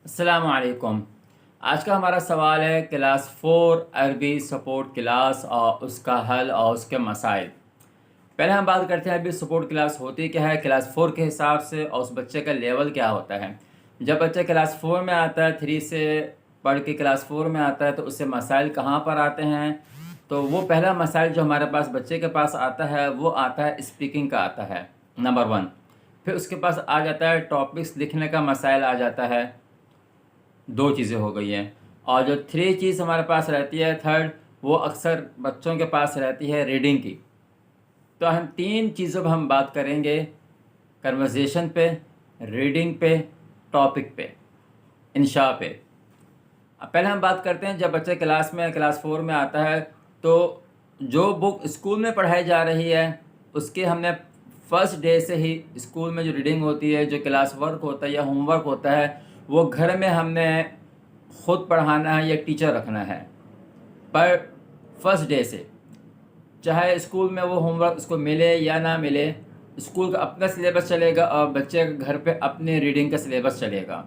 السلام علیکم۔ آج کا ہمارا سوال ہے کلاس 4 عربی سپورٹ کلاس اور اس کا حل اور اس کے مسائل۔ پہلے ہم بات کرتے ہیں عربی سپورٹ کلاس ہوتی کیا ہے کلاس 4 کے حساب سے، اور اس بچے کا لیول کیا ہوتا ہے۔ جب بچہ کلاس 4 میں آتا ہے، 3 سے پڑھ کے کلاس 4 میں آتا ہے، تو اس سے مسائل کہاں پر آتے ہیں؟ تو وہ پہلا مسائل جو ہمارے پاس بچے کے پاس آتا ہے وہ آتا ہے اسپیکنگ کا آتا ہے، نمبر 1۔ پھر اس کے پاس آ جاتا ہے ٹاپکس لکھنے کا مسائل آ جاتا ہے، 2 چیزیں ہو گئی ہیں۔ اور جو 3 چیز ہمارے پاس رہتی ہے، 3rd، وہ اکثر بچوں کے پاس رہتی ہے ریڈنگ کی۔ تو ہم 3 چیزوں پہ ہم بات کریں گے، کنورزیشن پہ، ریڈنگ پہ، ٹاپک پہ، انشاء پہ۔ اب پہلے ہم بات کرتے ہیں جب بچہ کلاس 4 میں آتا ہے، تو جو بک اسکول میں پڑھائی جا رہی ہے اس کے ہم نے فرسٹ ڈے سے ہی اسکول میں جو ریڈنگ ہوتی ہے، جو کلاس ورک ہوتا ہے یا ہوم ورک ہوتا ہے، وہ گھر میں ہم نے خود پڑھانا ہے یا ٹیچر رکھنا ہے۔ پر فرسٹ ڈے سے چاہے اسکول میں وہ ہوم ورک اس کو ملے یا نہ ملے، اسکول کا اپنا سلیبس چلے گا اور بچے کا گھر پہ اپنے ریڈنگ کا سلیبس چلے گا،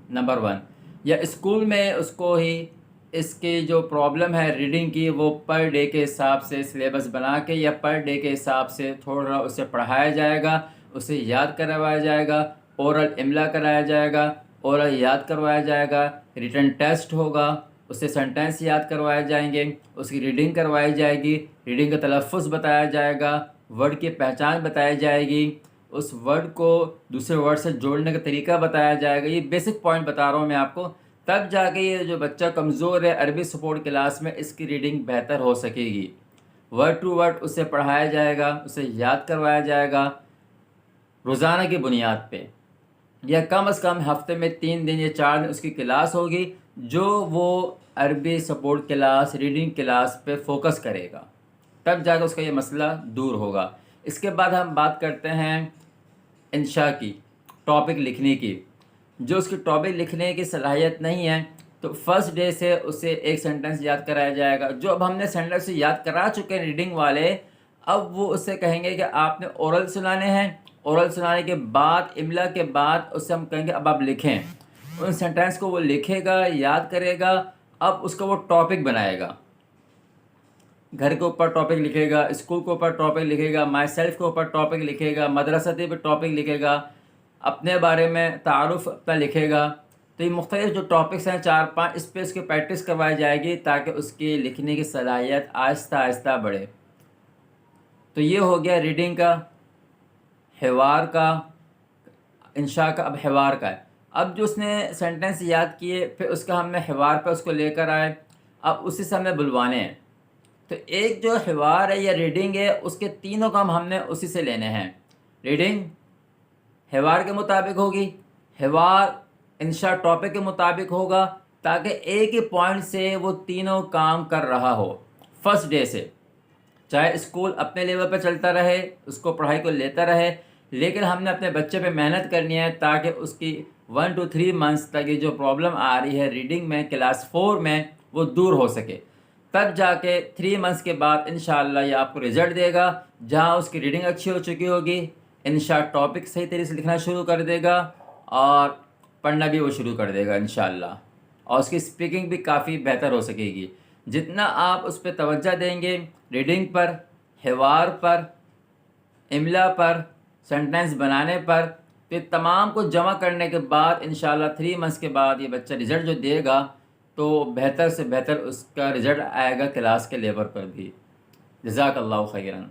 نمبر 1۔ یا اسکول میں اس کو ہی اس کی جو پرابلم ہے ریڈنگ کی، وہ پر ڈے کے حساب سے سلیبس بنا کے یا پر ڈے کے حساب سے تھوڑا اسے پڑھایا جائے گا، اسے یاد کروایا جائے گا، اورل املا کرایا جائے گا، اورل یاد کروایا جائے گا، ریٹن ٹیسٹ ہوگا، اسے سینٹینس یاد کروائے جائیں گے، اس کی ریڈنگ کروائی جائے گی، ریڈنگ کا تلفظ بتایا جائے گا، ورڈ کی پہچان بتائی جائے گی، اس ورڈ کو دوسرے ورڈ سے جوڑنے کا طریقہ بتایا جائے گا۔ یہ بیسک پوائنٹ بتا رہا ہوں میں آپ کو، تب جا کے یہ جو بچہ کمزور ہے عربی سپورٹ کلاس میں، اس کی ریڈنگ بہتر ہو سکے گی۔ ورڈ ٹو ورڈ اسے پڑھایا جائے گا، اسے یاد کروایا جائے گا روزانہ کی بنیاد پہ، یا کم از کم ہفتے میں 3 دن یا 4 دن اس کی کلاس ہوگی، جو وہ عربی سپورٹ کلاس ریڈنگ کلاس پہ فوکس کرے گا، تب جا کے اس کا یہ مسئلہ دور ہوگا۔ اس کے بعد ہم بات کرتے ہیں انشاء کی، ٹاپک لکھنے کی۔ جو اس کی ٹاپک لکھنے کی صلاحیت نہیں ہے، تو فرسٹ ڈے سے اسے ایک سینٹنس یاد کرایا جائے گا۔ جو اب ہم نے سینٹنس یاد کرا چکے ہیں ریڈنگ والے، اب وہ اسے کہیں گے کہ آپ نے اورل سنانے ہیں، اورل سنانے کے بعد املا کے بعد اسے ہم کہیں گے اب آپ لکھیں۔ ان سینٹنس کو وہ لکھے گا، یاد کرے گا، اب اس کا وہ ٹاپک بنائے گا، گھر کے اوپر ٹاپک لکھے گا، اسکول کے اوپر ٹاپک لکھے گا، مائی سیلف کے اوپر ٹاپک لکھے گا، مدرستی پہ ٹاپک لکھے گا، اپنے بارے میں تعارف اپنا لکھے گا۔ تو یہ مختلف جو ٹاپکس ہیں 4-5، اس پہ اس کی پریکٹس کروائی جائے گی تاکہ اس کی لکھنے کی صلاحیت آہستہ آہستہ بڑھے۔ تو یہ ہو گیا ریڈنگ کا، حوار کا، انشاء کا۔ اب حوار کا ہے، اب جو اس نے سینٹنس یاد کیے، پھر اس کا ہم نے حوار پہ اس کو لے کر آئے، اب اسی سے ہم نے بلوانے ہیں۔ تو ایک جو حوار ہے یا ریڈنگ ہے، اس کے تینوں کام ہم نے اسی سے لینے ہیں۔ ریڈنگ حوار کے مطابق ہوگی، حوار انشاء ٹاپک کے مطابق ہوگا، تاکہ ایک ہی پوائنٹ سے وہ تینوں کام کر رہا ہو فرسٹ ڈے سے۔ چاہے اسکول اپنے لیول پہ چلتا رہے، اس کو پڑھائی کو لیتا رہے، لیکن ہم نے اپنے بچے پہ محنت کرنی ہے تاکہ اس کی 1 to 3 months تک یہ جو پرابلم آ رہی ہے ریڈنگ میں کلاس 4 میں، وہ دور ہو سکے۔ تب جا کے 3 months کے بعد انشاءاللہ یہ آپ کو رزلٹ دے گا، جہاں اس کی ریڈنگ اچھی ہو چکی ہوگی، انشاء ٹاپک صحیح طریقے سے لکھنا شروع کر دے گا، اور پڑھنا بھی وہ شروع کر دے گا انشاءاللہ، اور اس کی اسپیکنگ بھی کافی بہتر ہو سکے گی۔ جتنا آپ اس پہ توجہ دیں گے، ریڈنگ پر، حوار پر، املا پر، سینٹنس بنانے پر، تو تمام کو جمع کرنے کے بعد انشاءاللہ 3 months کے بعد یہ بچہ رزلٹ جو دے گا، تو بہتر سے بہتر اس کا رزلٹ آئے گا کلاس کے لیول پر بھی۔ جزاک اللہ خیراً۔